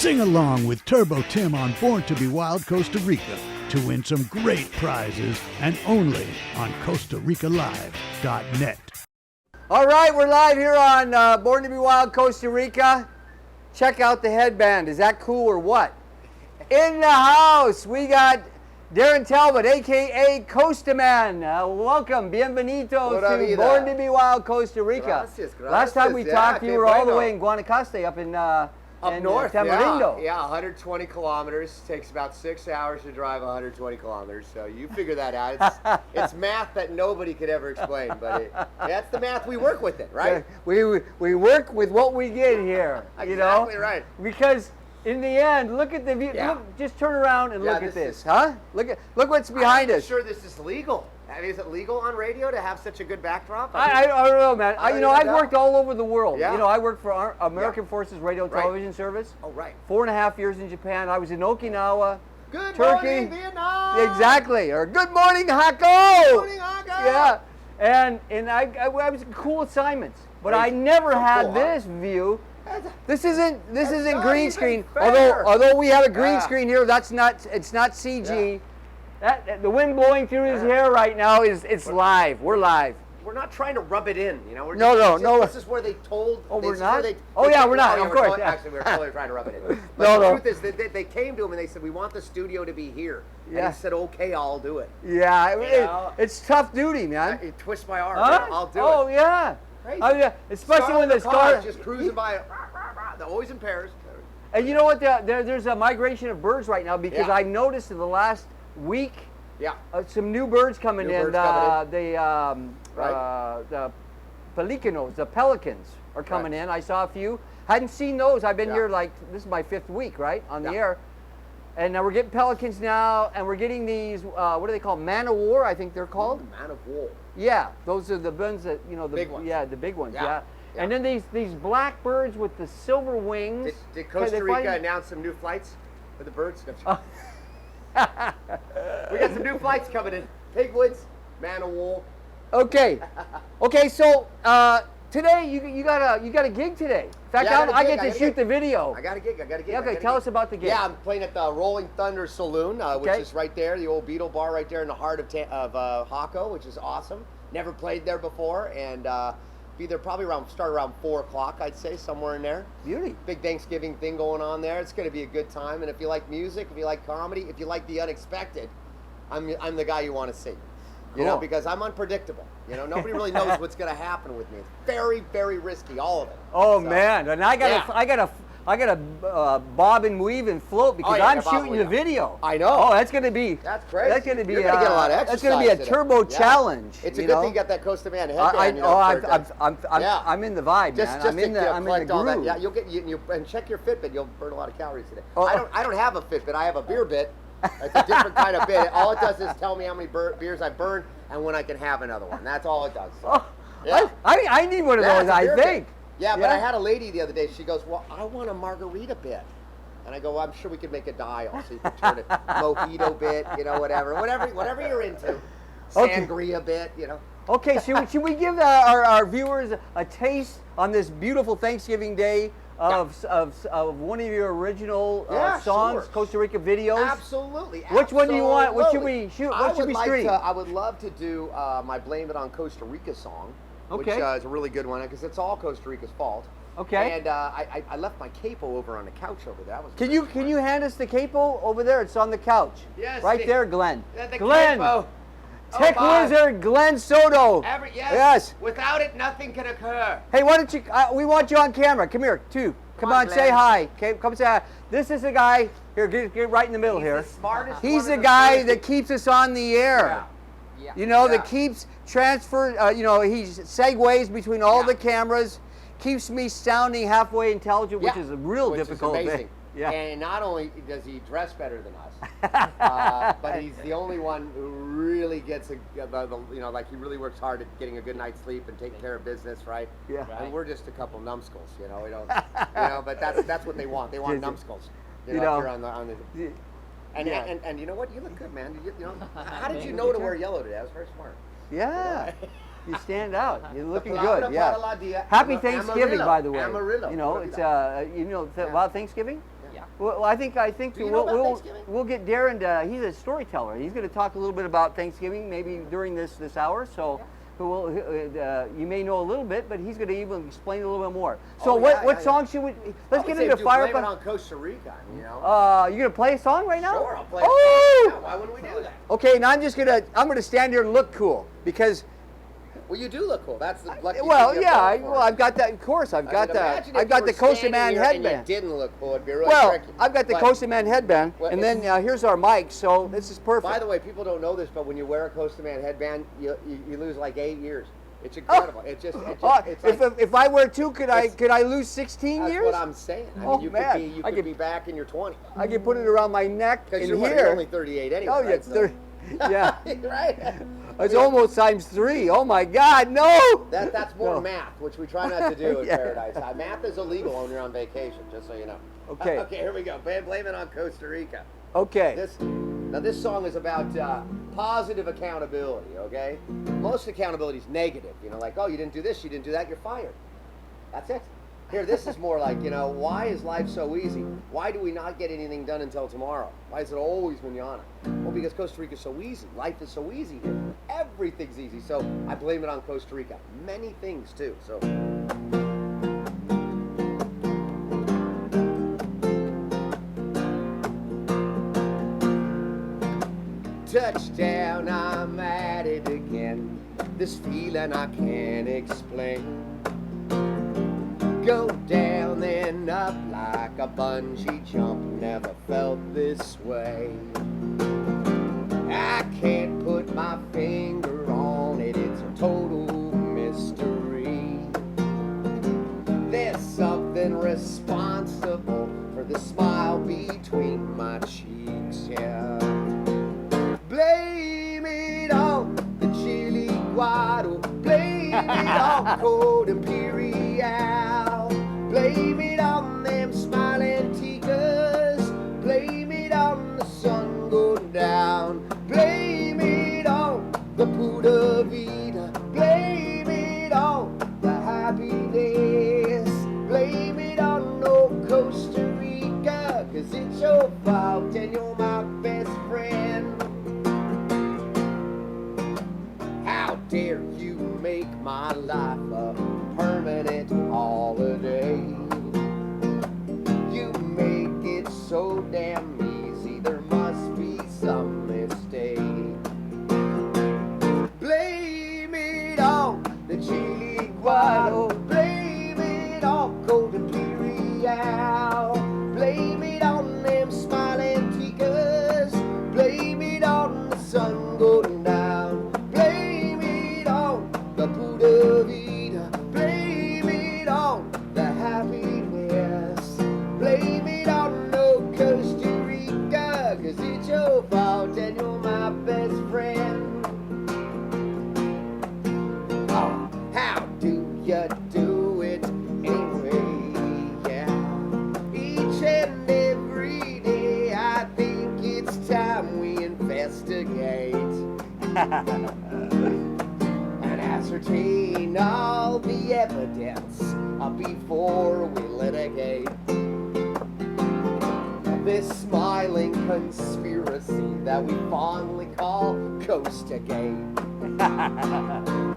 Sing along with Turbo Tim on Born to Be Wild Costa Rica to win some great prizes and only on CostaRicaLive.net. All right, we're live here on Born to Be Wild Costa Rica. Check out the headband. Is that cool or what? In the house, we got Darren Talbot, a.k.a. Costa Man. Welcome, bienvenidos to Born to Be Wild Costa Rica. Gracias. Last time we talked, you were all the way in Guanacaste, up north, Tamarindo. Yeah, 120 kilometers. Takes about 6 hours to drive 120 kilometers. So you figure that out. It's math that nobody could ever explain, but that's the math we work with it, right? We work with what we get here, you know? Exactly right. Because in the end, look at the view. Yeah. Look, just turn around and look at this, is, huh? Look what's behind us. I'm sure this is legal. I mean, is it legal on radio to have such a good backdrop? I don't know, man. I've worked all over the world. Yeah. You know, I worked for our American Forces Radio and Television Service. Oh, right. 4.5 years in Japan. I was in Okinawa, Good Turkey. morning, Vietnam. Exactly. Or good morning, Hako. Good morning, Hako. Yeah. And I was cool assignments, but I never had this view. This isn't green screen. Although we have a green screen here, it's not CG. Yeah. The wind blowing through his hair right now it's live. We're live. We're not trying to rub it in, you know. No. This is where they told. Oh, we're not. We're not. Of course. Actually, we were totally trying to rub it in. But the truth is, they came to him and they said, "We want the studio to be here." Yeah. And he said, "Okay, I'll do it." Yeah, it's tough duty, man. It twists my arm. Huh? I'll do it. Oh yeah. Crazy. Oh yeah. Especially when the car just cruising by. They're always in pairs. And you know what? There's a migration of birds right now because I've noticed in the last week. Yeah. Some new birds coming in. The pelicanos, the pelicans are coming in. I saw a few. Hadn't seen those. I've been here this is my 5th week, right, on the air. And now we're getting pelicans now, and we're getting these, what do they call, man of war, I think they're called. Man of war. Yeah, those are the ones that, you know, the big ones. Yeah, the big ones, Yeah. And then these black birds with the silver wings. Did Costa Rica announce some new flights for the birds? We got some new flights coming in. Pigwoods, man of war. Okay, so today you got a gig today. In fact, I get to shoot the video. I got a gig. Okay, tell us about the gig. Yeah, I'm playing at the Rolling Thunder Saloon, which is right there, the old Beetle Bar right there in the heart of Hako, which is awesome. Never played there before, and be there probably start around 4 o'clock, I'd say, somewhere in there. Beauty. Big Thanksgiving thing going on there. It's going to be a good time, and if you like music, if you like comedy, if you like the unexpected, I'm the guy you want to see. You know, because I'm unpredictable. You know, nobody really knows what's going to happen with me. It's very, very risky, all of it. Oh man, and I got to bob and weave and float because I'm shooting the video. I know. Oh, that's going to be. That's crazy. That's going to be. You're going to get a lot of exercise. That's going to be a turbo challenge. It's a good thing you got that Costa Man headband. I'm in the vibe, man. I'm in the groove. Yeah, you'll get and check your Fitbit. You'll burn a lot of calories today. I don't have a Fitbit. I have a beer bit. It's a different kind of bit. All it does is tell me how many beers I burned and when I can have another one. That's all it does. So, I need one of those, I think. Yeah, but I had a lady the other day. She goes, "Well, I want a margarita bit." And I go, "Well, I'm sure we could make a dial so you can turn it mojito bit, you know, whatever you're into. Sangria bit, you know." Okay, should we give our viewers a taste on this beautiful Thanksgiving Day of one of your original songs, sure. Costa Rica videos? Absolutely. Which one do you want? What should we shoot? What should we stream? I would love to do my Blame It on Costa Rica song, which is a really good one because it's all Costa Rica's fault. Okay. And I left my capo over on the couch over there. Can you hand us the capo over there? It's on the couch. Yes. Right there, Glenn. Glenn. Capo. Tech wizard Glenn Soto. Yes. Without it, nothing can occur. Hey, why don't you? We want you on camera. Come here, too. Come on, say hi. Okay, come say hi. This is the guy. Here, get right in the middle here. The smartest. He's the guy that keeps us on the air. Yeah. You know, that keeps transfer. You know, he segues between all the cameras. Keeps me sounding halfway intelligent, which is a real difficult thing. Yeah. And not only does he dress better than us, but he's the only one who really gets like he really works hard at getting a good night's sleep and taking care of business, right? Yeah. Right. And we're just a couple numbsculls, you know. We don't, but that's what they want. They want numbskulls. You know, if you're on the and you know what? You look good, man. You know, how did you know to wear yellow today? That was very smart. Yeah. You stand out. You're looking good. Yeah. Happy Thanksgiving, by the way. Amarillo. You know, it's Thanksgiving. Yeah. Well, I think Do you know about Thanksgiving? we'll get Darren to. He's a storyteller. He's going to talk a little bit about Thanksgiving, maybe during this hour. So, you may know a little bit, but he's going to even explain a little bit more. So, what song should we? Let's get into fire. Blame it on Costa Rica. You know. You going to play a song right now? Sure, I'll play. A song right now. Why wouldn't we do that? Okay, now I'm gonna stand here and look cool because. Well, you do look cool. That's the lucky Well, thing yeah. I've got that. Of course, I've got the Costa Man headband. And you didn't look cool. It'd be really tricky. I've got the Costa Man headband, and then here's our mic. So this is perfect. By the way, people don't know this, but when you wear a Costa Man headband, you lose like 8 years. It's incredible. It's just if I wear 2, could I lose 16 that's years? That's what I'm saying. I mean, you could be back in your 20s. I could put it around my neck and here. You're only 38 anyway. Oh, yeah, right? 30. Yeah. Right. It's almost times 3. Oh my God, no! That's more math, which we try not to do in Yeah. Paradise. Math is illegal when you're on vacation, just so you know. Okay. Okay, here we go. Blame it on Costa Rica. Okay. This song is about positive accountability, okay? Most accountability is negative. You know, like, oh, you didn't do this, you didn't do that, you're fired. That's it. Here, this is more like, why is life so easy? Why do we not get anything done until tomorrow? Why is it always mañana? Well, because Costa Rica is so easy. Life is so easy here. Everything's easy. So I blame it on Costa Rica. Many things, too. So. Touchdown, I'm at it again. This feeling I can't explain. Go down then up like a bungee jump. Never felt this way. I can't put my finger on it. It's a total mystery. There's something responsible for the smile between my cheeks, yeah. Blame it on the chili guado. Blame it on cold imperial. Blame it on them smiling tigers. Blame it on the sun going down. Blame it on the Buddha Vida. Blame it on the happiness. Blame it on no Costa Rica, 'cause it's your fault and you're my best friend. How dare you make my life a permanent holiday? You make it so damn easy, there must be some mistake. Blame it on the chili guado. Blame it on cold imperial. Blame it on them smiling tigers. Blame it on the sun going down. Blame it on the Buddha Vida. Blame it on the happiness. Blame it on no Costa Rica, 'cause it's your fault and you're my best friend. Oh, how do you do it anyway? Yeah, each and every day I think it's time we investigate and ascertain all the evidence before we litigate this smiling conspiracy that we fondly call Costa Gate.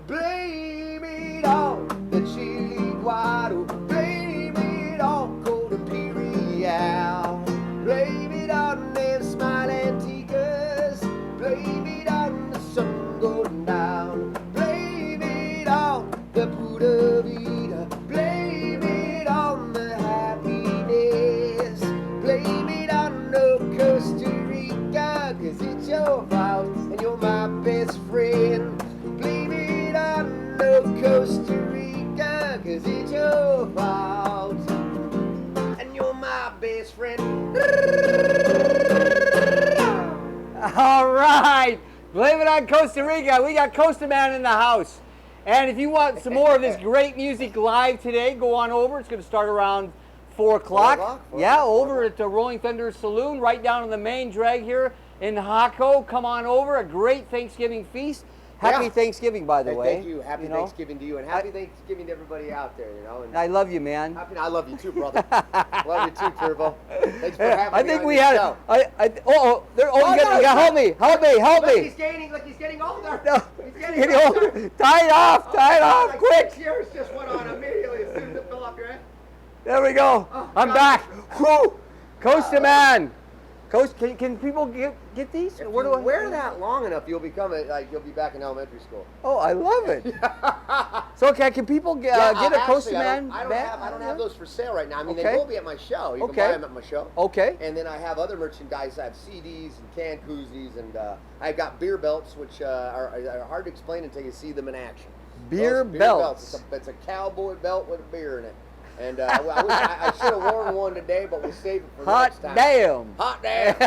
Blame it on the chili guado. Blame it on cold imperial. Blame it on them smiling tigers. Blame it on the sun going down. Blame it on the Buddha Vida. Blame it on the happiness. Blame it on no Costa Rica, 'cause it's your fault and you're my best friend. Blame it on no Costa Rica, 'cause it's your fault and you're my best friend. All right. Blame it on Costa Rica. We got Costa Man in the house. And if you want some more of this great music live today, go on over. It's going to start around 4 o'clock. Yeah, over at the Rolling Thunder Saloon, right down on the main drag here in Jaco. Come on over. A great Thanksgiving feast. Happy Yeah. Thanksgiving, by the Hey, way. thank you. Happy know? Thanksgiving to you, and happy Thanksgiving to everybody out there. And I love you, man. I love you too, brother. Love you too, Turbo. Thanks for having me. I think on we your had. show. You got help me. Look, he's getting older. No, He's getting older. Tie it off, Like quick. 6 years just went on immediately as soon as it fell off your head. There we go. Oh, I'm God. back. Whew. Costa Man. Coast. Can people get these? If Where you do I wear that long enough, you'll become you'll be back in elementary school. Oh, I love it. So, okay, can people get a Costa Man? I don't have those for sale right now. I mean, Okay. they will be at my show. You Okay. can buy them at my show. Okay. And then I have other merchandise. I have CDs and canned koozies, and I've got beer belts, which are hard to explain until you see them in action. Beer Those belts. It's a cowboy belt with a beer in it. And I should have worn one today, but we'll save it for next time. Damn. Hot damn!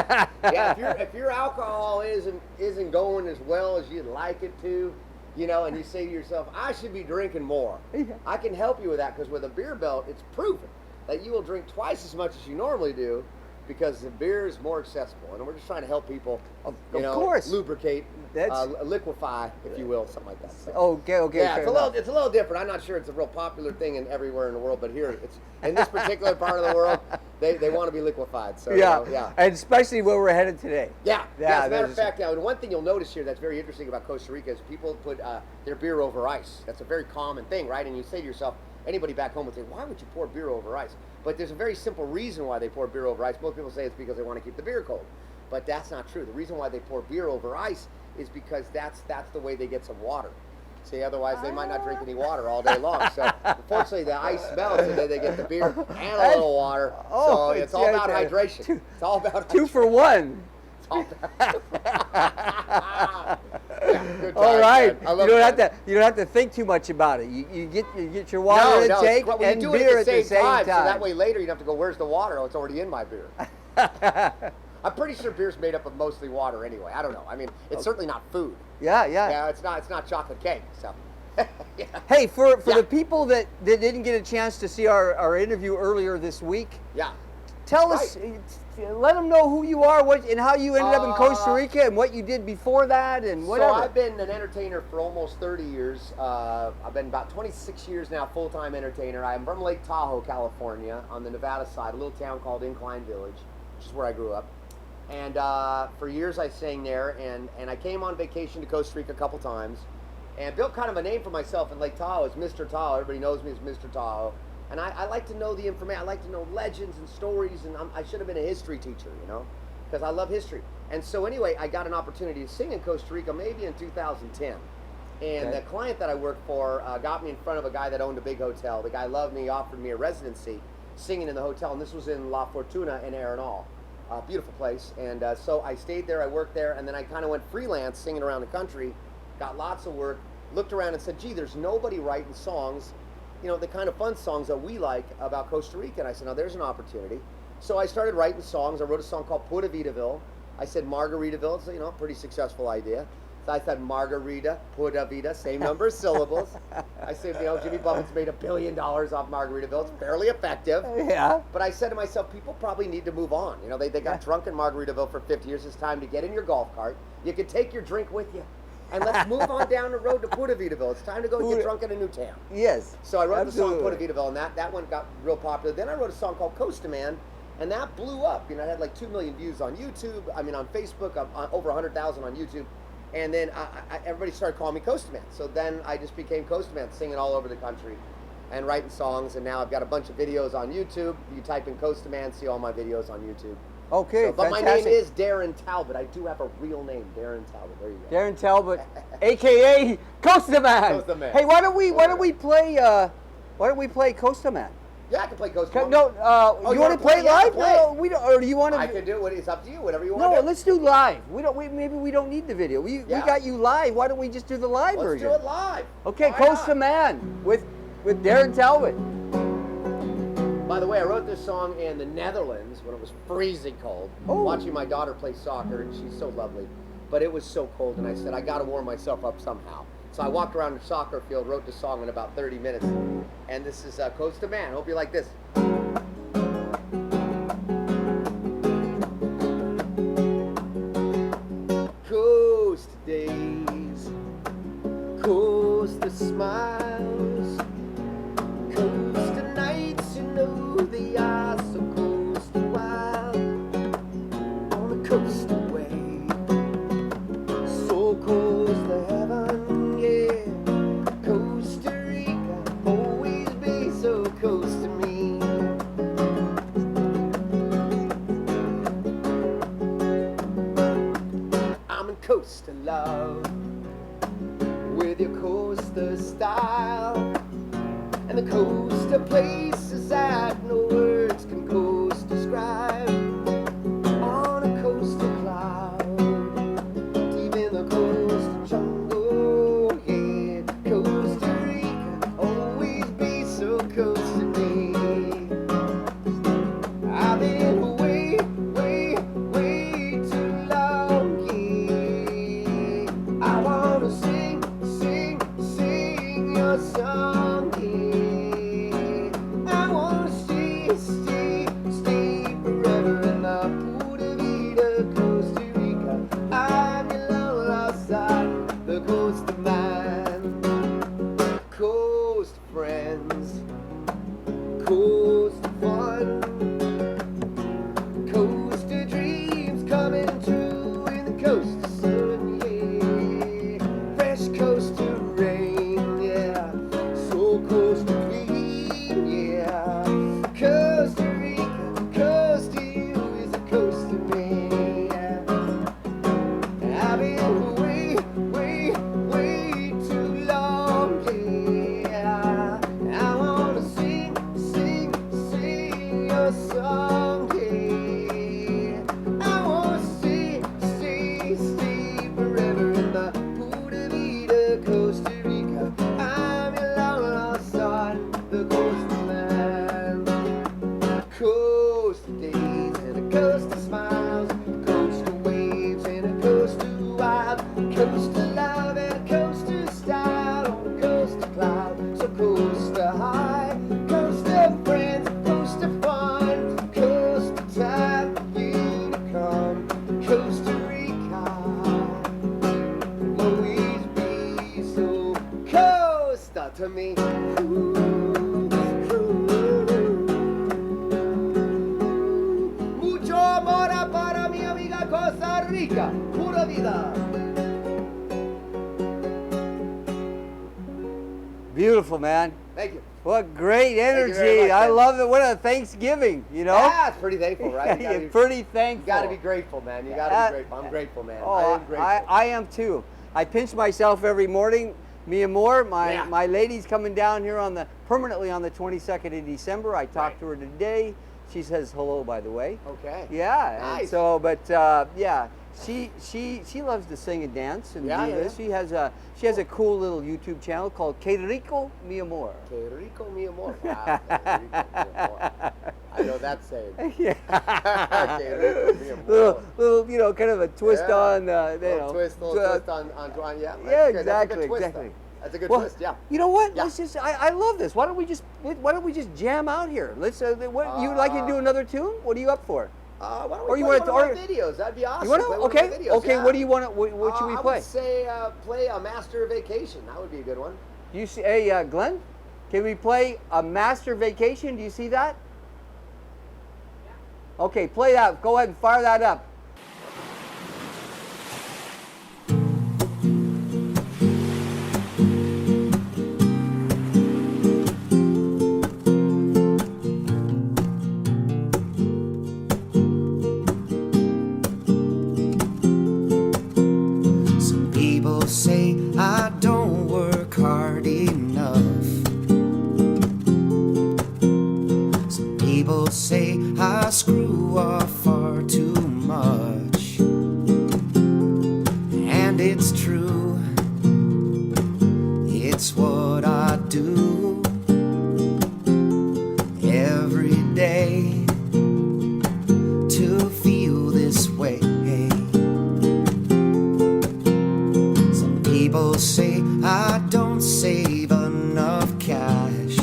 Yeah, if your alcohol isn't going as well as you'd like it to, and you say to yourself, I should be drinking more. Yeah. I can help you with that, because with a beer belt, it's proven that you will drink twice as much as you normally do, because the beer is more accessible, and we're just trying to help people, Of course. lubricate, That's- liquefy, if you will, something like that. So. Okay. Yeah, fair it's enough. a little different. I'm not sure it's a real popular thing everywhere in the world, but here it's in this particular part of the world, they want to be liquefied. So yeah. And especially where we're headed today. Yeah. Yeah, As a matter of there's- fact, now, and one thing you'll notice here that's very interesting about Costa Rica is people put their beer over ice. That's a very common thing, right? And you say to yourself, anybody back home would say, why would you pour beer over ice? But there's a very simple reason why they pour beer over ice. Most people say it's because they want to keep the beer cold. But that's not true. The reason why they pour beer over ice is because that's the way they get some water. See, otherwise they might not drink any water all day long. So unfortunately the ice melts, and then they get the beer and a little water. So it's all about hydration. It's all about 2 for 1. It's all about good All times, right. man. I love You don't have to think too much about it. You get your water intake well, and you do it beer at the same time. So that way later you don't have to go, where's the water? Oh, it's already in my beer. I'm pretty sure beer's made up of mostly water anyway. I don't know. I mean, it's certainly not food. Yeah. Yeah, it's not chocolate cake. So. Yeah. Hey, for the people that didn't get a chance to see our interview earlier this week, Yeah. tell us, let them know who you are, and how you ended up in Costa Rica, and what you did before that, and whatever. So I've been an entertainer for almost 30 years. I've been about 26 years now, full-time entertainer. I'm from Lake Tahoe, California, on the Nevada side, a little town called Incline Village, which is where I grew up. And for years I sang there, and I came on vacation to Costa Rica a couple times, and built kind of a name for myself in Lake Tahoe as Mr. Tahoe. Everybody knows me as Mr. Tahoe. And I like to know the information. I like to know legends and stories, and I should have been a history teacher, because I love history. And so anyway, I got an opportunity to sing in Costa Rica maybe in 2010. And the client that I worked for got me in front of a guy that owned a big hotel. The guy loved me, offered me a residency singing in the hotel, and this was in La Fortuna in Arenal. Beautiful place. And so I stayed there, I worked there, and then I kind of went freelance singing around the country, got lots of work, looked around and said, gee, there's nobody writing songs, the kind of fun songs that we like about Costa Rica. And I said, now there's an opportunity. So I started writing songs. I wrote a song called Pura Vidaville. I said Margaritaville. It's a pretty successful idea. So I said Margarita, Pura Vida, same number of syllables. I said, Jimmy Buffett's made $1 billion off Margaritaville. It's fairly effective. Yeah. But I said to myself, people probably need to move on. They got drunk in Margaritaville for 50 years. It's time to get in your golf cart. You can take your drink with you. And let's move on down the road to Pura Vidaville. It's time to go get drunk in a new town. Yes. So I wrote absolutely. the song Pura Vidaville, and that one got real popular. Then I wrote a song called Costa Man, and that blew up. I had like 2 million views on YouTube. On Facebook, over 100,000 on YouTube. And then everybody started calling me Costa Man. So then I just became Costa Man, singing all over the country and writing songs. And now I've got a bunch of videos on YouTube. You type in Costa Man, see all my videos on YouTube. Okay, But my fantastic. name is Darren Talbot. I do have a real name, Darren Talbot. There you go. Darren Talbot, aka Costa Man. Costa Man. Hey, why don't we play Costa Man? Yeah, I can play Costa Man. No, you you want wanna to play play? Yeah, I live? can play. No, we don't. Or do you want to? I can do it. It's up to you. Whatever you want No, to do. let's do live. Maybe we don't need the video. We got you live. Why don't we just do the live Let's version? do it live. Okay, Why Costa not? Man with Darren Talbot. By the way, I wrote this song in the Netherlands when it was freezing cold. Oh. Watching my daughter play soccer, and she's so lovely. But it was so cold, and I said, I got to warm myself up somehow. So I walked around the soccer field, wrote the song in about 30 minutes. And this is Costa Man. Hope you like this. Coast days coast away. So close to heaven, yeah. Costa Rica, always be so close to me. I'm in Costa love, with your Costa style, and the Costa places that no words can coast describe. On a coastal cloud, deep in the coastal jungle, yeah. Costa Rica, always be so close to me. I've been away, way, way too long, yeah. I wanna sing, sing, sing your song, yeah. I wanna stay, stay, stay forever in the Pura Vida, Costa Rica. I'm your love outside the coast of mine. Coast friends, coast fun, coastal dreams coming true in the coastal sun, yeah. Fresh coastal rain, yeah. So coastal clean, yeah. Costa Rica, coast to you is a coast to me, yeah. I've been away, way, way too long, yeah. I wanna sing, sing, sing your song, yeah. I wanna stay, stay, stay forever in the Pura Vida, Costa Rica. I'm your long lost son, the coastal man. Coastal days and a coastal smiles, coastal waves and a coastal wild, coastal love and a coastal style, on a coastal cloud, so coastal high, coastal friends, coastal fun, coastal time for you to come. Costa Rica, always be so coastal to me. Mucho amor para mi amiga Costa Rica, pura vida. Beautiful, man. Thank you. What great you very energy. much, I man. love it. What a Thanksgiving, you know? Yeah, it's pretty thankful, right? You gotta You're be, pretty you thankful. gotta be grateful, man. You gotta be grateful. I'm grateful, man. Oh, I am grateful. I am too. I pinch myself every morning. Mi amor, Yeah. my lady's coming down here permanently on the 22nd of December. I talked to her today. She says hello, by the way. Okay. Yeah. Nice. And so, but yeah, she loves to sing and dance and Yeah, do yeah, this. She has a cool little YouTube channel called Que Rico Mi Amor. Que rico mi amor. Wow. Que rico mi amor. I know that saying. Yeah. Que rico mi amor. little, kind of a twist Yeah. on, Little twist on, yeah. That's Yeah, good. exactly, That's a good twist, exactly. though. That's a good Well, twist, yeah. You know what? Yeah. Let's just. I love this. Why don't we just jam out here? Let's. What you would like to do another tune? What are you up for? Why don't Or we you play wanna- one of or- my videos? That'd be awesome. You want Play to? one of my Okay. videos, Okay. yeah. What do you want to? What should we play? I would say play a Master Vacation. That would be a good one. You see? Hey, Glenn, can we play a Master Vacation? Do you see that? Okay, play that. Go ahead and fire that up. Some people say I don't work hard enough. Some people say I screw off far too much. And it's true, it's what I do every day to feel this way. Some people say I don't save enough cash.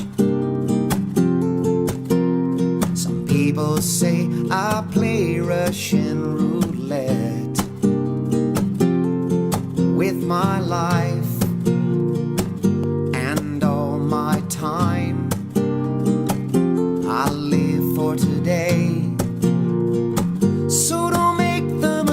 Some people say I play Russian roulette with my life and all my time. I live for today, so don't make them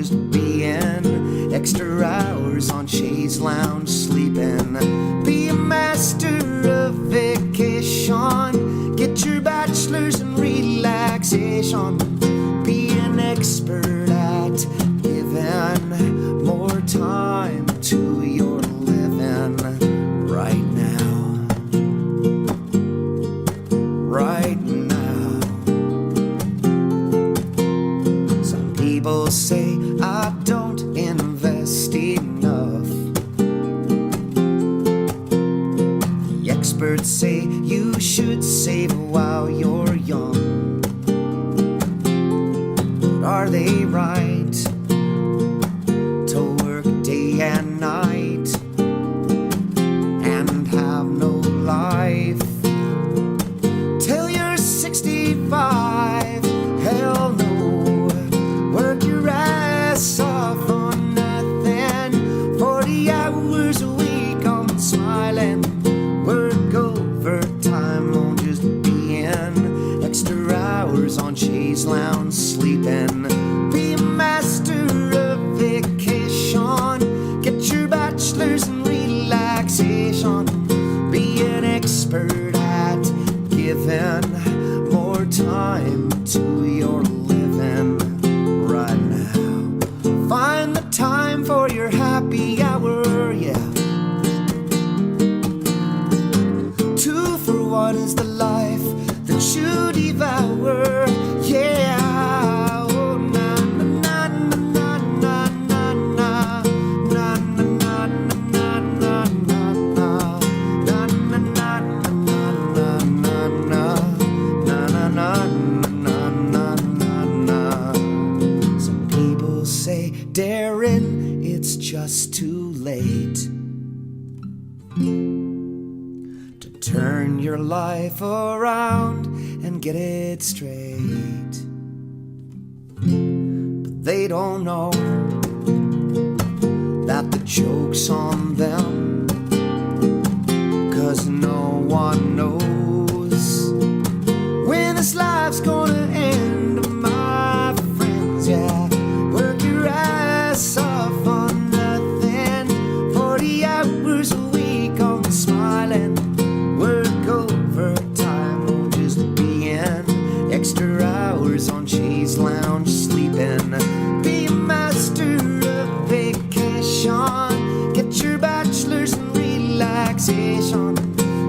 just being. Extra hours on chaise lounge sleeping. Be a master of vacation. Get your bachelor's in relaxation. Be an expert at giving more time to your living right now. Right now. Some people say I don't invest enough. The experts say you should save while you're young. But are they right to work day and night and have no life till you're 65? Hell no. Work your ass off on nothing. 40 hours a week on smiling. Work overtime on just being. Extra hours on chaise lounge sleeping. Be a master of vacation. Get your bachelor's in relaxation. Be an expert at giving more time to your living right now. Find the time for your happy hour, yeah. 2 for 1 is the life that you devour, yeah. Oh, na na na na na na na na na na na na na na. Some people say, Darren, it's just too late to turn your life around and get it straight. But they don't know that the joke's on them, 'cause no one knows when this life's gonna end, my friends, yeah. Work your ass off on nothing. 40 hours a week on smiling. Work overtime on just being. Extra hours on chaise lounge sleeping. Be a master of vacation. Get your bachelor's in relaxation.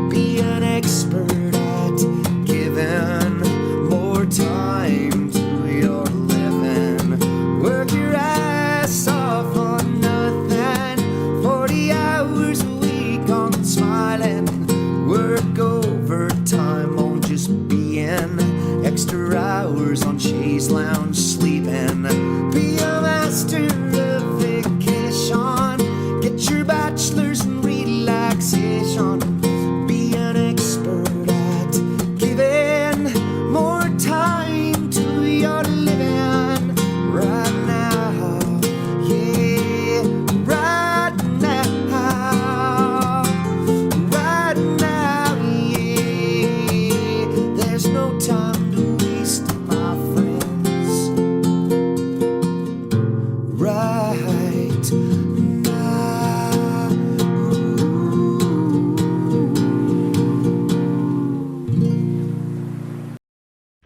Be an expert at giving more time to your living. Work your ass off on nothing. 40 hours a week on smiling. Work overtime on just being. Extra hours on chaise lounge sleeping. Be a master of vacation. Get your bachelor's in relaxation. Be an expert at giving more time to your living right now. Yeah, right now. Right now, yeah. There's no time to waste, my friends. Right now.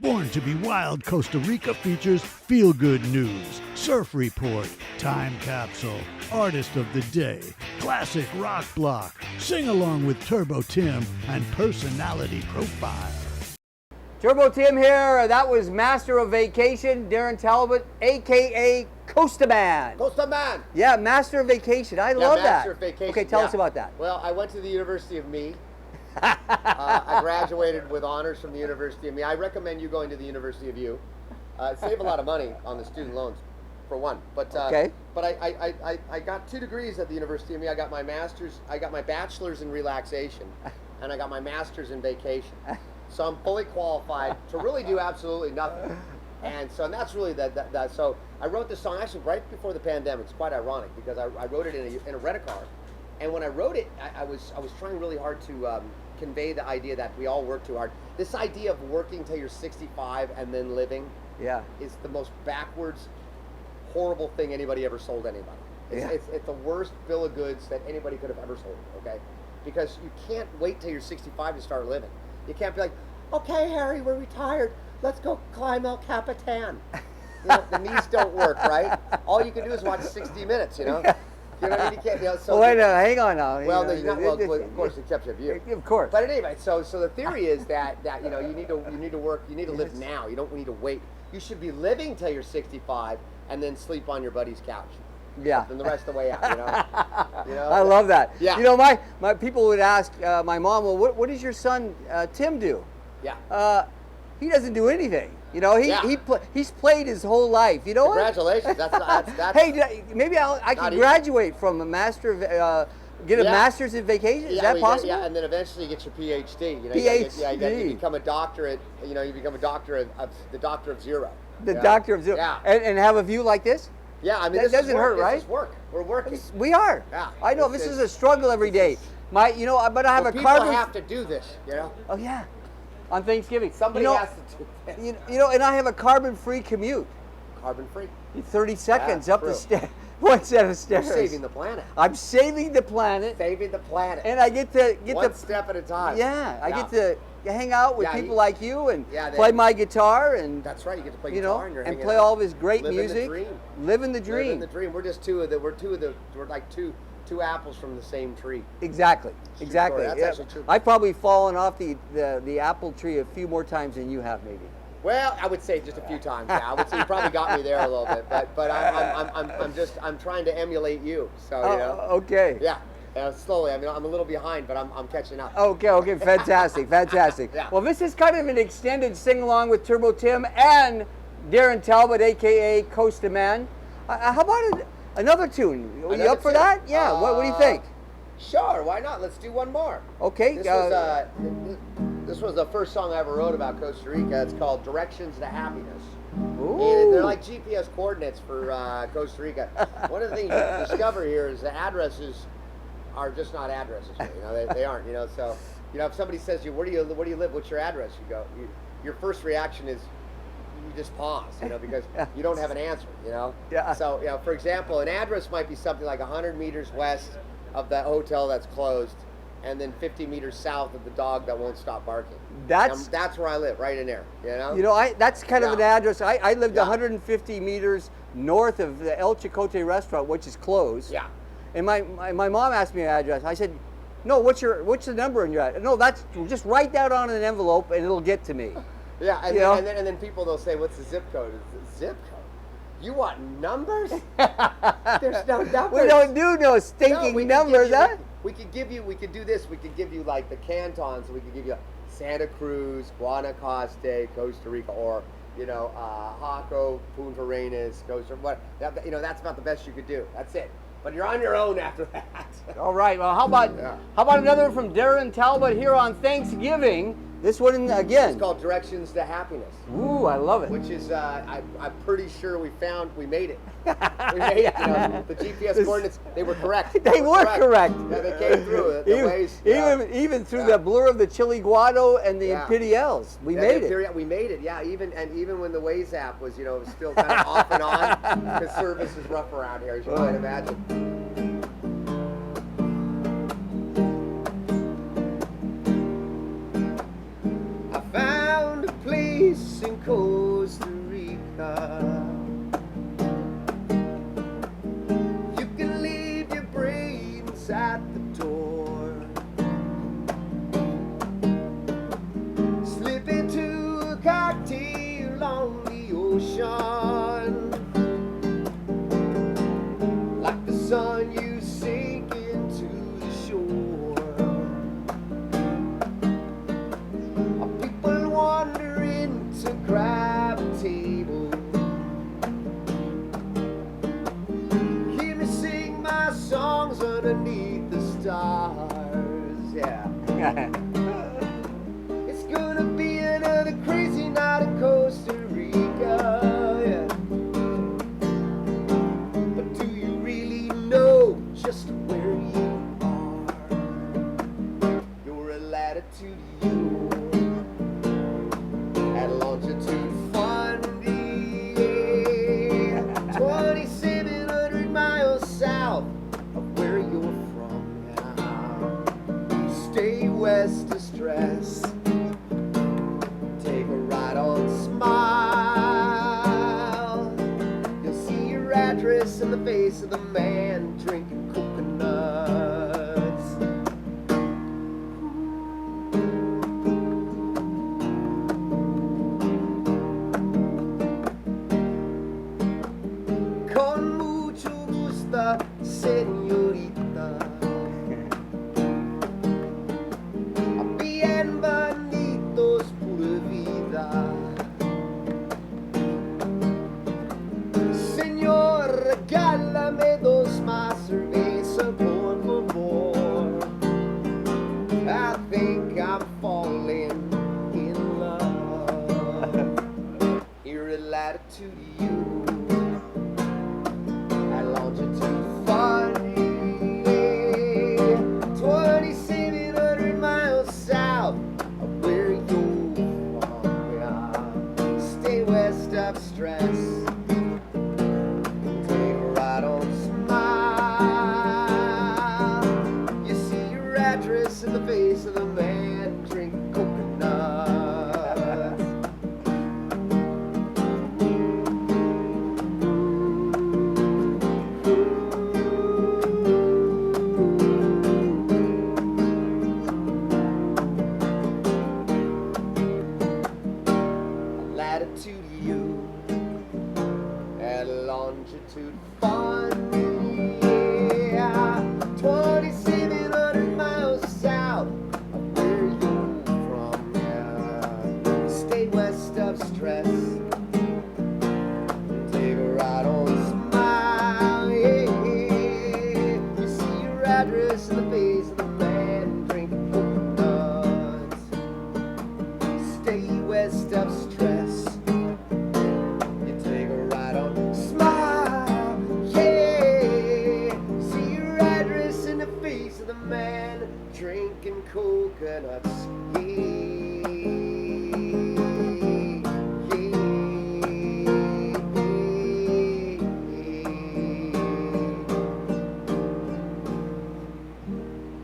Born to be Wild Costa Rica features feel-good news, surf report, time capsule, artist of the day, classic rock block, sing-along with Turbo Tim, and personality profile. Turbo Tim here. That was Master of Vacation, Darren Talbot, a.k.a. Costa Man. Costa Man. Yeah, Master of Vacation. I love that. Master of Vacation. Okay, tell yeah. us about that. Well, I went to the University of Me. I graduated with honors from the University of Me. I recommend you going to the University of You. Save a lot of money on the student loans, for one. But Okay. But I got 2 degrees at the University of Me. I got my master's. I got my bachelor's in relaxation, and I got my master's in vacation. So I'm fully qualified to really do absolutely nothing. And so that's really that. So I wrote this song actually right before the pandemic. It's quite ironic because I wrote it in a rent-a-car. And when I wrote it, I was trying really hard to convey the idea that we all work too hard. This idea of working till you're 65 and then living Yeah. is the most backwards, horrible thing anybody ever sold anybody. Yeah. It's the worst bill of goods that anybody could have ever sold, okay? Because you can't wait till you're 65 to start living. You can't be like, okay, Harry, we're retired. Let's go climb El Capitan. You know, the knees don't work, right? All you can do is watch 60 Minutes, you know? You know what I mean? You can't, you know, so Wait, hang on now. well, no, you're not, well, of course, except you have you. Of course. But anyway, so the theory is that you know, you need to work, you need to live now. You don't need to wait. You should be living till you're 65 and then sleep on your buddy's couch. Yeah. And the rest of the way out, you know? You know? I love that. Yeah. You know, my people would ask my mom, well, what does your son Tim do? Yeah. He doesn't do anything. You know, Yeah. he's played his whole life. You know what? Congratulations. That's Hey, maybe I can easy. graduate from a master of, get a Yeah. master's in vacation. Is yeah, that well, possible? yeah, and then eventually you get your PhD. You know, PhD. you become a doctorate. You know, you become a doctor of the doctor of zero. The Yeah. doctor of zero. Yeah. And have a view like this? Yeah, I mean, That this doesn't is work. hurt, right? This is work. We're working. We are. Yeah. I know. This is a struggle every day. But I have a People carbon. have to do this, you know? Oh yeah. On Thanksgiving. Somebody you know, has to do this. You know, and I have a carbon-free commute. Carbon free. 30 seconds up the true. stairs. One set of You're stairs. saving the planet. I'm saving the planet. Saving the planet. And I get to One step at a time. Yeah, I get to hang out with Yeah, people like you and yeah, play my guitar and That's right. You get to play you guitar know and you're and hanging play out. all of his great Living music. The dream. Living the dream. Living the dream. We're just we're like two apples from the same tree. Exactly. True Exactly. story. That's actually true. I've probably fallen off the apple tree a few more times than you have, maybe. Well, I would say just a few times. Yeah, I would say you probably got me there a little bit, but I'm trying to emulate you. So you know. Okay. Yeah. Slowly. I mean, I'm a little behind, but I'm catching up. Okay, fantastic, fantastic. Yeah. Well, this is kind of an extended sing-along with Turbo Tim and Darren Talbot, a.k.a. Costa Man. How about another tune? Are you Another up for tune? that? Yeah, what do you think? Sure, why not? Let's do one more. Okay. This was the first song I ever wrote about Costa Rica. It's called Directions to Happiness. Ooh. And they're like GPS coordinates for Costa Rica. One of the things you discover here is the addresses are just not addresses here. You know, they aren't. You know, so you know if somebody says to you, where do you live? What's your address? You go. Your first reaction is you just pause. You know, because you don't have an answer. You know. Yeah. So you know, for example, an address might be something like 100 meters west of that hotel that's closed, and then 50 meters south of the dog that won't stop barking. That's where I live, right in there. You know. You know, that's kind of an Yeah. address. I lived Yeah. 150 meters north of the El Chicote restaurant, which is closed. Yeah. And my mom asked me an address. I said, no, what's the number in your address? No, that's just write that on an envelope and it'll get to me. Yeah, and You know? then people they'll say, "What's the zip code?" It's the zip code. You want numbers? There's no numbers. We don't do no stinking we could numbers, give you, huh? We could do this. We could give you like the cantons. We could give you Santa Cruz, Guanacaste, Costa Rica, or you know, Jaco, Punta Arenas, Costa. What? You know, that's about the best you could do. That's it. But you're on your own after that. All right. Well, how about another one from Darren Talbot here on Thanksgiving? This one again. It's called Directions to Happiness. Ooh, I love it. Which is, I'm pretty sure we made it. We made it. You know, the GPS coordinates, they were correct. They were correct. Yeah, they came through. The ways, even through the blur of the Chili Guado and the Imperials, we made it. We made it. Yeah, even when the Waze app was, you know, it was still kind of off and on because service is rough around here, as you might imagine. Found a place in Costa Rica. You can leave your brains at the door. Slip into a cocktail on the ocean. Like the sun, you sink into the shore. Wandering to grab a table. Hear me sing my songs underneath the stars. Yeah. It's gonna be another crazy night in Costa Rica. Yeah. But do you really know just where you are? You're a latitude you. At longitude 1 27 address in the face of the man drinking coconuts. Con mucho gusto, señorita. Bien bonitos pura vida. Señor, regálame dos más cerveza, por favor. I think I'm falling in love. Here a latitude to you, at longitude funny. 2,700 miles south of where you're from. Yeah. Stay west of stress. In the face of the man drinking coconuts. Latitude you at longitude funny. Yeah. 2,700 miles south of where you're from, yeah. Stay west of stress. Take a ride on Smile, yeah. You see your address in the face of the man drinking coconuts. Stay west of stress. You take a ride on Smile, yeah. See your address in the face of the man drinking coconuts.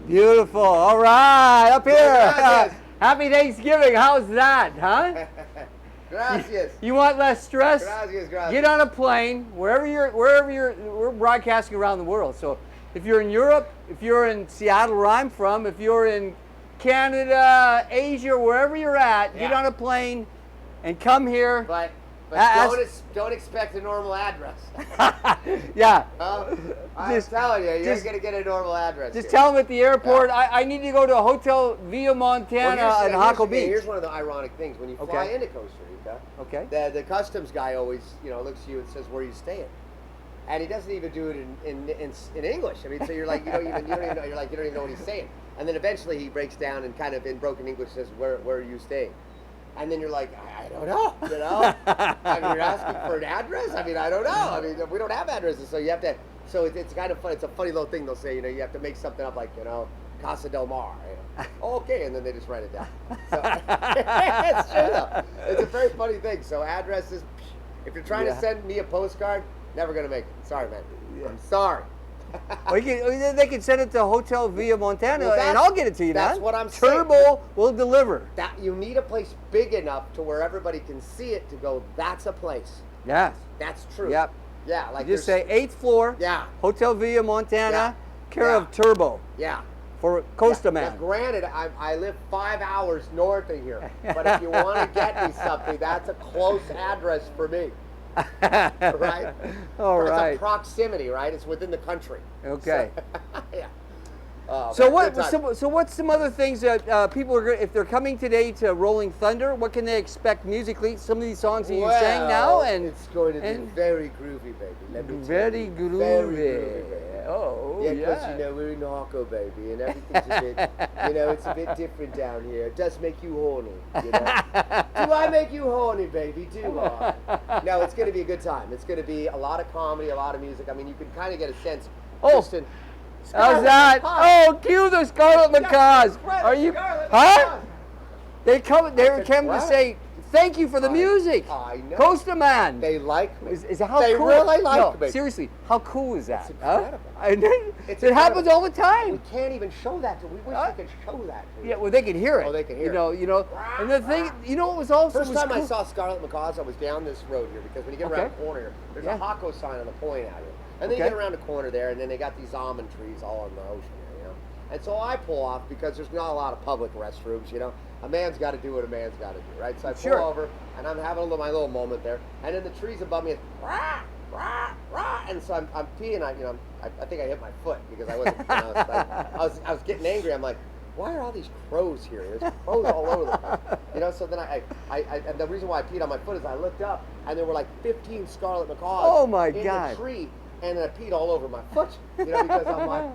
Beautiful. All right, up here. Gracias. Happy Thanksgiving. How's that, huh? Gracias. You want less stress? Gracias, gracias. Get on a plane, wherever you're, we're broadcasting around the world. So if you're in Europe, if you're in Seattle where I'm from, if you're in Canada, Asia, wherever you're at, get Yeah. on a plane and come here. But don't expect a normal address. Yeah. I'm Just- telling you, you're just- going to get a normal address. Just here. tell them at the airport, I need to go to a hotel via Montana Well, in Jaco Beach. Here's one of the ironic things. When you fly Okay. into Costa Rica, Okay. the customs guy always, looks at you and says, "Where are you staying?" And he doesn't even do it in English. I mean, so you're like, you don't even know, you're like, you don't even know what he's saying. And then eventually he breaks down and kind of in broken English says, "Where are you staying?" And then you're like, I don't know, I mean, you're asking for an address? I mean, I don't know. I mean, we don't have addresses, so you have to, so it's kind of fun. It's a funny little thing they'll say, you have to make something up like, Casa del Mar. Okay, and then they just write it down. So, it's true though. It's a very funny thing. So addresses, if you're trying to send me a postcard, never gonna make it. Sorry, man. I'm sorry. They can send it to Hotel Via Montana, Well, and I'll get it to you. That's what I'm saying. Turbo will deliver. That you need a place big enough to where everybody can see it to go, that's a place. Yes. That's true. Yep. Yeah, like You just there's- say 8th floor. Yeah. Hotel Via Montana, Yeah. care Yeah. of Turbo Yeah. for Costa Now, Man. granted, I live 5 hours north of here, but if you want to get me something, that's a close address for me. Right? All It's right. a proximity, right? It's within the country. Okay. So, yeah. So man, what? good time. So what's some other things that people are if they're coming today to Rolling Thunder? What can they expect musically? Some of these songs that you sang now, and it's going to be and very groovy, baby. Let me tell very you. groovy. Very groovy, baby. Oh, Yeah, yeah. because we're in Jaco, baby, and everything's a bit, it's a bit different down here. It does make you horny, Do I make you horny, baby? Do I? No, it's going to be a good time. It's going to be a lot of comedy, a lot of music. I mean, you can kind of get a sense. Oh. Just in, How's that? Oh, cue the Scarlet Macaws. Are you? Huh? They come to say thank you for the music. I know. Costa Man. They like me. Is how They cool? really like no, me. Seriously, how cool is that? It's incredible. It happens all the time. We can't even show that to. We wish we could show that to. Yeah, well, they can hear it. Oh, they can hear it. And the thing, what was also First was time I cool? saw Scarlet Macaws, I was down this road here because when you get around the corner here, there's Yeah. a Jaco sign on the point out here. And then you get around the corner there, and then they got these almond trees all in the ocean there, you know. And so I pull off because there's not a lot of public restrooms, you know. A man's got to do what a man's got to do, right? So I pull over, and I'm having my little moment there, and then the trees above me is rah, rah, rah, and so I'm peeing. I think I hit my foot because I wasn't. I was getting angry. I'm like, why are all these crows here? There's crows all over the place. You know, so then and the reason why I peed on my foot is I looked up and there were like 15 scarlet macaws in the tree, and I peed all over my foot. You know, because I'm like,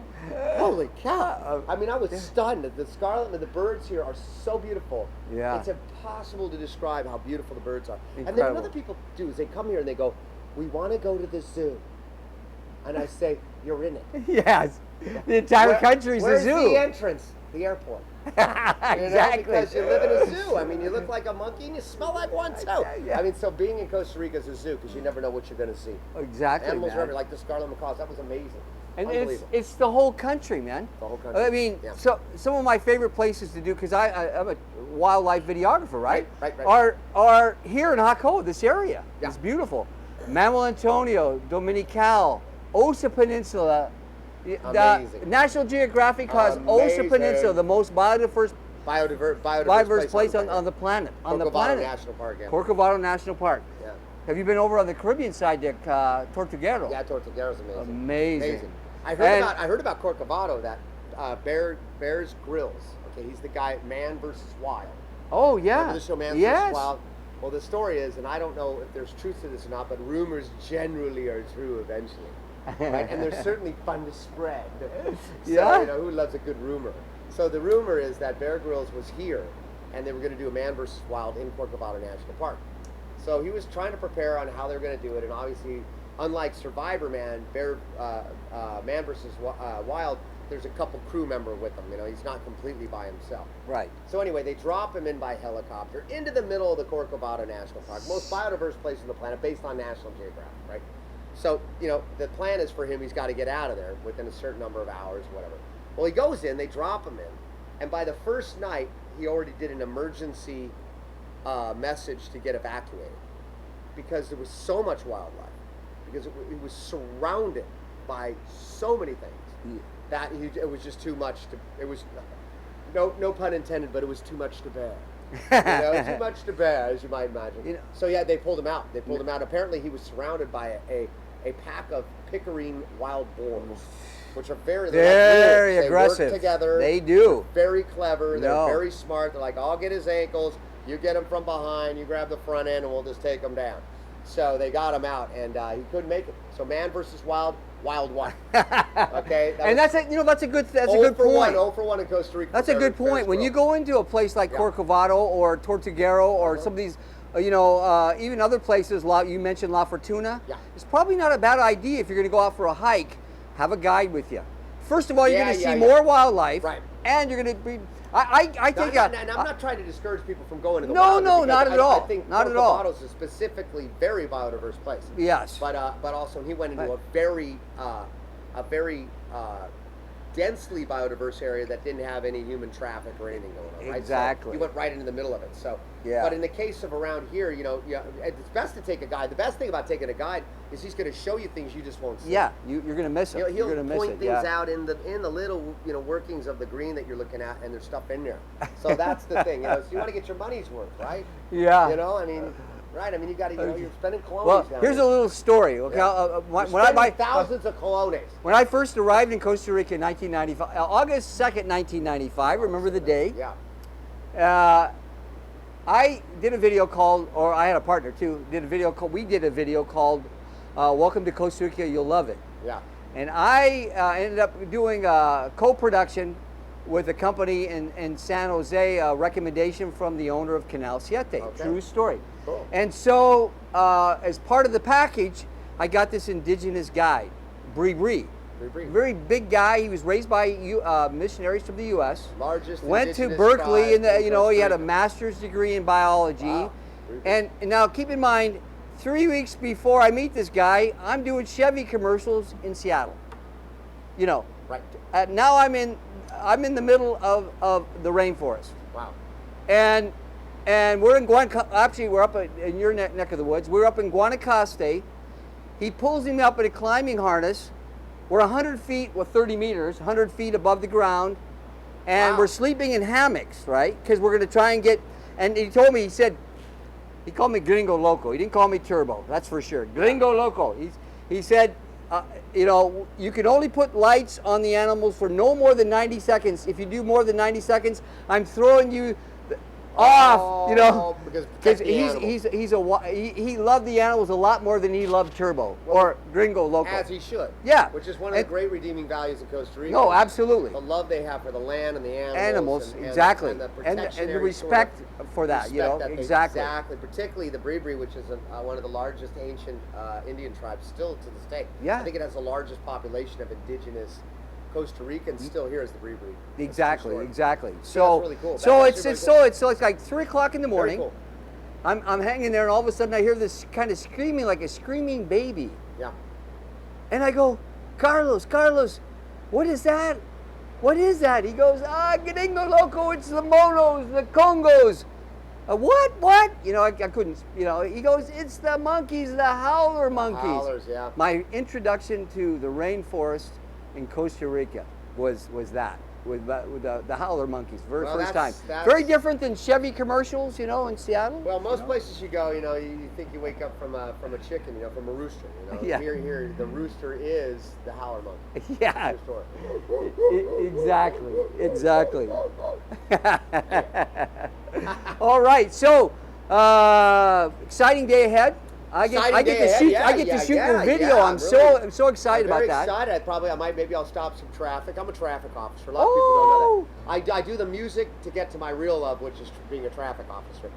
holy cow! I mean, I was stunned. The scarlet and the birds here are so beautiful. Yeah. It's impossible to describe how beautiful the birds are. Incredible. And then what other people do is they come here and they go, we want to go to the zoo. And I say, you're in it. Yes. The entire country's a zoo. Where's the entrance? The airport. Exactly. You know, because you live in a zoo. I mean, you look like a monkey and you smell like one too. Yeah. I mean, so being in Costa Rica is a zoo because you never know what you're going to see. Exactly, Animals man. are everywhere, like the scarlet macaws. That was amazing. And Unbelievable. it's the whole country, man. The whole country. I mean, Yeah. so some of my favorite places to do, because I'm a wildlife videographer, right? Right. Are here in Jaco, this area. Yeah. It's beautiful. Manuel Antonio, Dominical, Osa Peninsula. Amazing. National Geographic calls Osa Amazing. Peninsula the most biodiverse place on the planet. Corcovado National Park. Yeah. Corcovado National Park. Yeah. Have you been over on the Caribbean side there, Tortuguero? Yeah, Tortuguero's amazing. Amazing. I heard about Corcovado that Bear's Grills. Okay, he's the guy Man versus Wild. Oh yeah. Remember the show Man versus Wild? Well, the story is, and I don't know if there's truth to this or not, but rumors generally are true eventually. Right? And they're certainly fun to spread. So, Yeah. you know, who loves a good rumor? So the rumor is that Bear Grylls was here, and they were going to do a Man versus Wild in Corcovado National Park. So he was trying to prepare on how they were going to do it, and obviously, unlike Survivor Man, Man versus Wild, there's a couple crew member with him. You know, he's not completely by himself. Right. So anyway, they drop him in by helicopter into the middle of the Corcovado National Park, most biodiverse place on the planet, based on National Geographic, right? So, you know, the plan is for him, he's got to get out of there within a certain number of hours, whatever. Well, he goes in, they drop him in, and by the first night, he already did an emergency message to get evacuated because there was so much wildlife, because it was surrounded by so many things that it was just too much it was, no pun intended, but it was too much to bear. You know, too much to bear, as you might imagine. You know, so yeah, they pulled him out. Apparently, he was surrounded by a pack of Pickering wild boars, which are very aggressive. They work together. They do. They're very clever. They're very smart. They're like, I'll get his ankles. You get him from behind. You grab the front end, and we'll just take him down. So they got him out, and he couldn't make it. So Man versus Wild, Wild one. Okay, and that's a good point. 0 for 1 in Costa Rica. That's a good point. When you go into a place like Corcovado or Tortuguero or some of these, even other places, you mentioned La Fortuna. Yeah. It's probably not a bad idea if you're going to go out for a hike, have a guide with you. First of all, you're going to see more wildlife, right? And you're going to be. I'm not trying to discourage people from going to the wild. No, not at all. I think not at all. Corcovado's a specifically very biodiverse place. Yes. But also he went into a very densely biodiverse area that didn't have any human traffic or anything going on. Right? Exactly. So he went right into the middle of it. So. Yeah. But in the case of around here, it's best to take a guide. The best thing about taking a guide is he's going to show you things you just won't see. Yeah, you're going to miss it. He'll point things out in the little workings of the green that you're looking at, and there's stuff in there. So that's the thing. So you want to get your money's worth, right? Yeah. Right. I mean, you got to. You're spending colones. Well, here's a little story. Okay, when I buy thousands of colones. When I first arrived in Costa Rica in 1995, August 2nd, 1995. Remember the day? Yeah. I did a video called, or I had a partner too. We did a video called "Welcome to Costa Rica, You'll Love It." Yeah. And I ended up doing a co-production with a company in San Jose, a recommendation from the owner of Canal Siete. Okay. True story. Cool. And so, as part of the package, I got this indigenous guide, Bree. Very big guy. He was raised by missionaries from the U.S. Largest. Went to Berkeley, and he had a master's degree in biology. Wow. And now keep in mind, 3 weeks before I meet this guy, I'm doing Chevy commercials in Seattle. Right. Now I'm in the middle of the rainforest. Wow. And we're in we're up in your neck of the woods. We're up in Guanacaste. He pulls him up in a climbing harness. We're 100 feet, 30 meters, 100 feet above the ground, and we're sleeping in hammocks, right? Because we're going to try and get, and he told me, he called me Gringo Loco. He didn't call me Turbo, that's for sure. Gringo Loco. He said, you know, you can only put lights on the animals for no more than 90 seconds. If you do more than 90 seconds, I'm throwing you off, you know, because he loved the animals a lot more than he loved Turbo or Gringo Loco. As he should. Yeah. Which is one of the great redeeming values of Costa Rica. No, absolutely. The love they have for the land and the animals. Animals, and exactly. And the, and the protectionary respect sort of for that, you know, exactly. Exactly. Particularly the Bribri, which is one of the largest ancient Indian tribes still to this day. Yeah. I think it has the largest population of indigenous Costa Ricans still here is the Bribri. Exactly. So that's really cool. It's like 3 o'clock in the morning. Very cool. I'm hanging there, and all of a sudden I hear this kind of screaming, like a screaming baby. Yeah. And I go, Carlos, what is that? What is that? He goes, Gringo Loco, it's the monos, the Congos. What? You know, I couldn't, you know, he goes, it's the monkeys, the howler monkeys. Howlers, yeah. My introduction to the rainforest in Costa Rica was that, with the howler monkeys, first time. Very different than Chevy commercials, you know, in Seattle. Well, most places you go, you know, you think you wake up from a chicken, you know, from a rooster. You know, Yeah. Here, the rooster is the howler monkey. Yeah. Exactly. All right, so exciting day ahead. I get to shoot your video. I'm so excited about that. Excited. Maybe I'll stop some traffic. I'm a traffic officer. A lot of people don't know that. I do the music to get to my real love, which is being a traffic officer.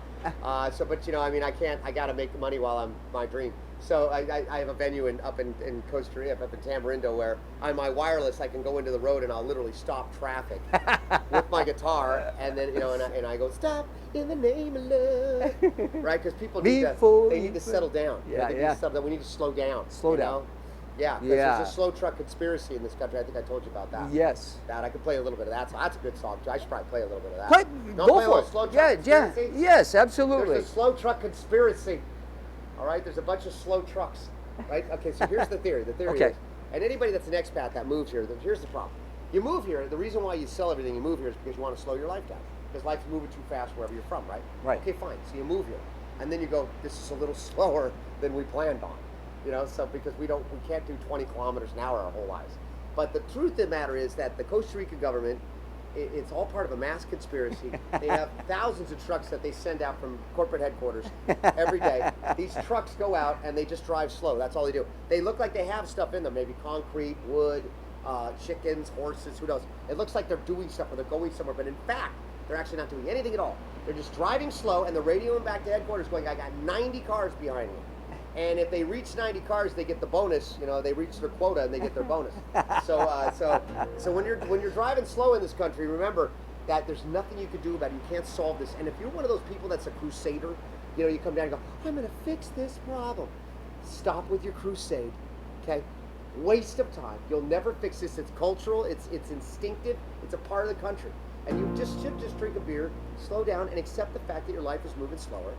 But you know, I mean, I got to make the money while I'm my dream. So I have a venue up in Costa Rica, up in Tamarindo, where on my wireless I can go into the road and I'll literally stop traffic with my guitar, and then, you know, and I go, stop in the name of love, right? Because people need to settle down. Yeah, They need to settle down. We need to slow down. Slow down. Know? Yeah, because there's a slow truck conspiracy in this country. I think I told you about that. Yes. That I could play a little bit of that. So that's a good song too. I should probably play a little bit of that. Go for it. Slow truck conspiracy? Yes, absolutely. There's a slow truck conspiracy. All right, there's a bunch of slow trucks, right? Okay, so here's the theory. The theory is, and anybody that's an expat that moves here, here's the problem. You move here, the reason why you sell everything you move here is because you want to slow your life down. Because life's moving too fast wherever you're from, right? Right. Okay, fine. So you move here, and then you go, this is a little slower than we planned on. You know, so because we can't do 20 kilometers an hour our whole lives. But the truth of the matter is that the Costa Rica government, it's all part of a mass conspiracy. They have thousands of trucks that they send out from corporate headquarters every day. These trucks go out and they just drive slow. That's all they do. They look like they have stuff in them, maybe concrete, wood, chickens, horses, who knows. It looks like they're doing stuff or they're going somewhere, but in fact, they're actually not doing anything at all. They're just driving slow, and they're radioing back to headquarters going, I got 90 cars behind me. And if they reach 90 cars, they get the bonus. You know, they reach their quota and they get their bonus. So when you're driving slow in this country, remember that there's nothing you can do about it. You can't solve this. And if you're one of those people that's a crusader, you know, you come down and go, I'm going to fix this problem. Stop with your crusade, okay? Waste of time. You'll never fix this. It's cultural. It's instinctive. It's a part of the country. And you should just drink a beer, slow down, and accept the fact that your life is moving slower,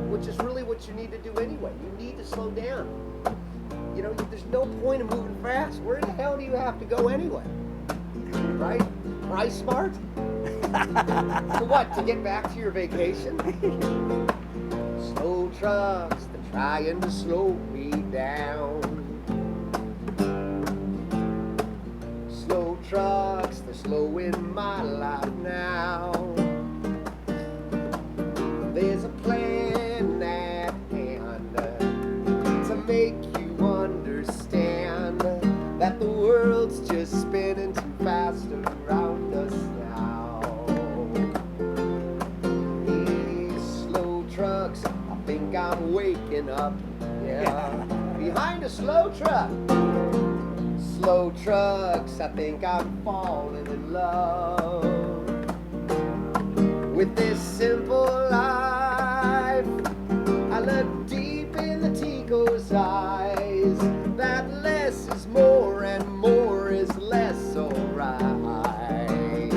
which is really what you need to do anyway. You need to slow down. You know, there's no point in moving fast. Where the hell do you have to go anyway? Right? Price smart? So what, to get back to your vacation? Slow trucks, they're trying to slow me down. Slow trucks, they're slowing my life now. There's a plan at hand to make you understand that the world's just spinning too fast around us now. These slow trucks, I think I'm waking up, yeah. Behind a slow truck. Slow trucks, I think I'm falling in love with this simple life. I look deep in the Tico's eyes, that less is more and more is less, alright.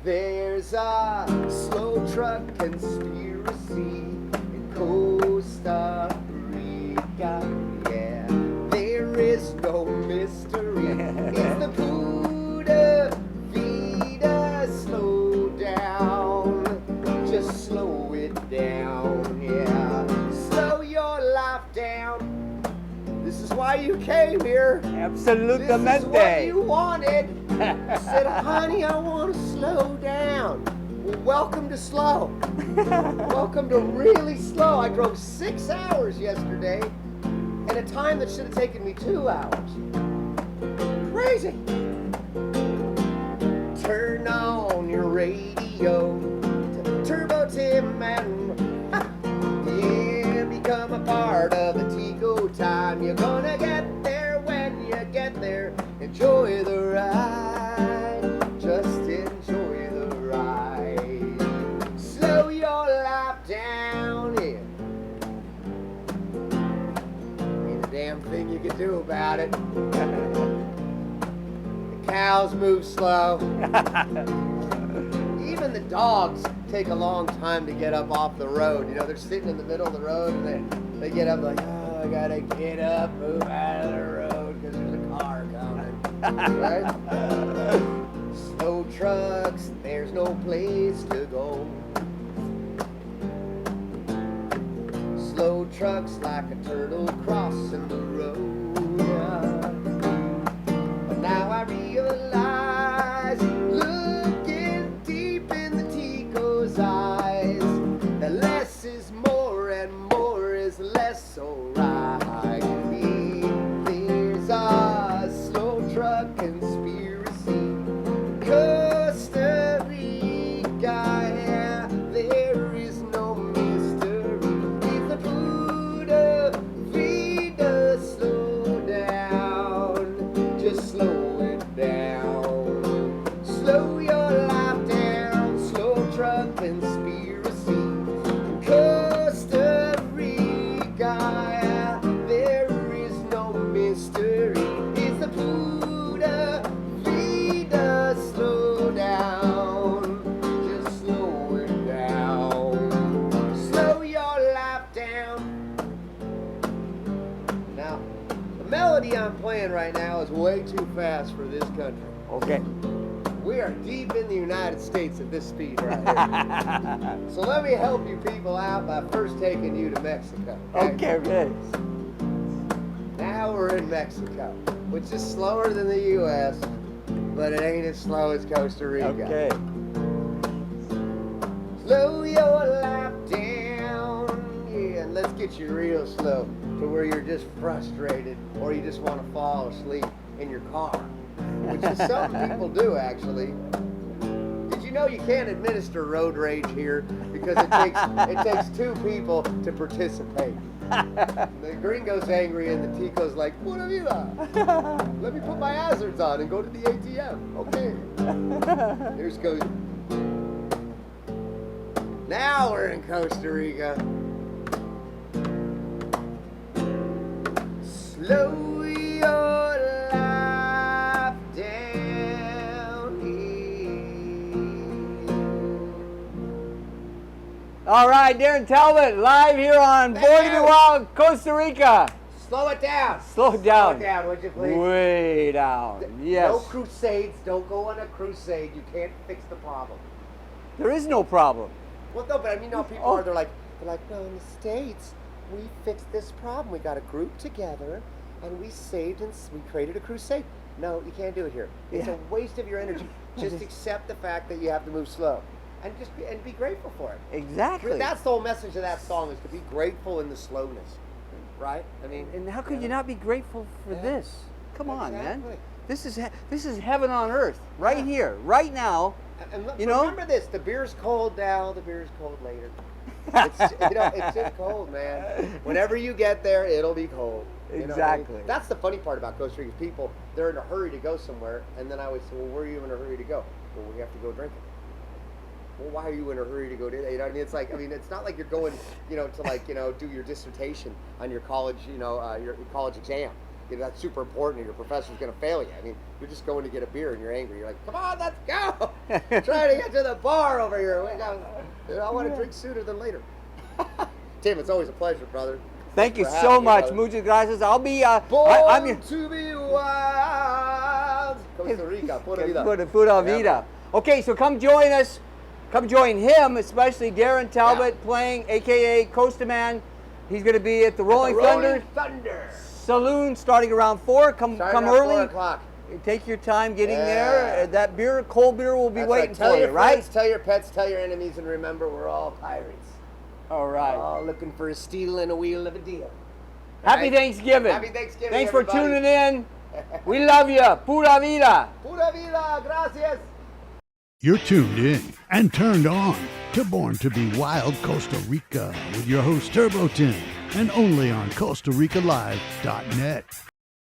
There's a slow truck conspiracy in Costa Rica, yeah. Absolutamente. This is what you wanted. I said, honey, I want to slow down. Well, welcome to slow. Welcome to really slow. I drove 6 hours yesterday at a time that should have taken me 2 hours. Crazy. Turn on your radio to Turbo Tim and yeah, become a part of the Tico time. You're gonna get there when you get there. Enjoy the ride, just enjoy the ride. Slow your life down, yeah. Ain't a damn thing you can do about it. The cows move slow. Even the dogs take a long time to get up off the road. You know, they're sitting in the middle of the road and they get up like, oh, I gotta get up, move out of the road because there's a car coming. Right? Slow trucks, there's no place to go. Slow trucks like a turtle crossing the road. Yeah. But now I realize, looking deep in the Tico's eyes, that less is more and more is less, alright. There's a slow truck conspiracy, Costa Rica, yeah, there is no mystery. It's the Buddha, Vida, slow down, just slow it down. Slow your life down, slow truck conspiracy, Costa Rica, there is no mystery. It's the Buddha, Vida, slow down, just slow it down. Slow your life down. Now, the melody I'm playing right now is way too fast for this country. Okay. We are deep in the United States at this speed right here. So let me help you people out by first taking you to Mexico. Okay. Now we're in Mexico, which is slower than the U.S., but it ain't as slow as Costa Rica. Okay. Slow your life down, yeah, and let's get you real slow to where you're just frustrated or you just want to fall asleep in your car, which is something people do actually. Did you know you can't administer road rage here because it takes 2 people to participate? The gringo's angry and the Tico's like, Pura vida. Let me put my hazards on and go to the ATM. Okay. Here's goes. Now we're in Costa Rica. Slow your life down here. All right, Darren Talbot, live here on Born to Be Wild, Costa Rica. Slow it down. Slow it down. Slow it down, would you please? Way down. Yes. No crusades. Don't go on a crusade. You can't fix the problem. There is no problem. Well, no, but I mean, no, people are. They're like, no, in the States, we fixed this problem. We got a group together, and we saved and we created a crusade. No, you can't do it here. It's a waste of your energy. Just accept the fact that you have to move slow, and just be grateful for it. Exactly. That's the whole message of that song, is to be grateful in the slowness, right? I mean, and how could you not be grateful for this? Come on, man. Exactly. This is heaven on earth, right here, right now. And look, you know? remember this: the beer's cold now, the beer's cold later. It's just cold, man. Whenever you get there, it'll be cold. You know what I mean? Exactly. That's the funny part about Costa Rica. People, they're in a hurry to go somewhere, and then I always say, well, where are you in a hurry to go? Well, we have to go drinking. Well, why are you in a hurry to go do that? You know what I mean? It's like, it's not like you're going, to do your dissertation on your college, your college exam. That's super important, and your professor's going to fail you. I mean, you're just going to get a beer, and you're angry. You're like, come on, let's go. Trying to get to the bar over here. I want to drink sooner than later. Tim, it's always a pleasure, brother. Thank you so much. Muchas gracias. I'll be, I'm your... to be wild. Costa Rica, pura vida. Pura vida. Okay, so come join us. Come join him, especially Darren Talbot playing, a.k.a. Costa Man. He's going to be at the Rolling Thunder. saloon starting around 4. Come Starting at early. 4 o'clock. Take your time getting Yeah. there. That beer, cold beer, will be That's waiting right. Tell for you, your right? friends, tell your pets, tell your enemies, and remember, we're all pirates. All right. All looking for a steal and a wheel of a deal. Happy Right? Thanksgiving. Happy Thanksgiving, Thanks everybody. for tuning in. We love you. Pura vida. Pura vida, gracias. You're tuned in and turned on to Born to be Wild Costa Rica with your host Turbo Tim, and only on CostaRicaLive.net.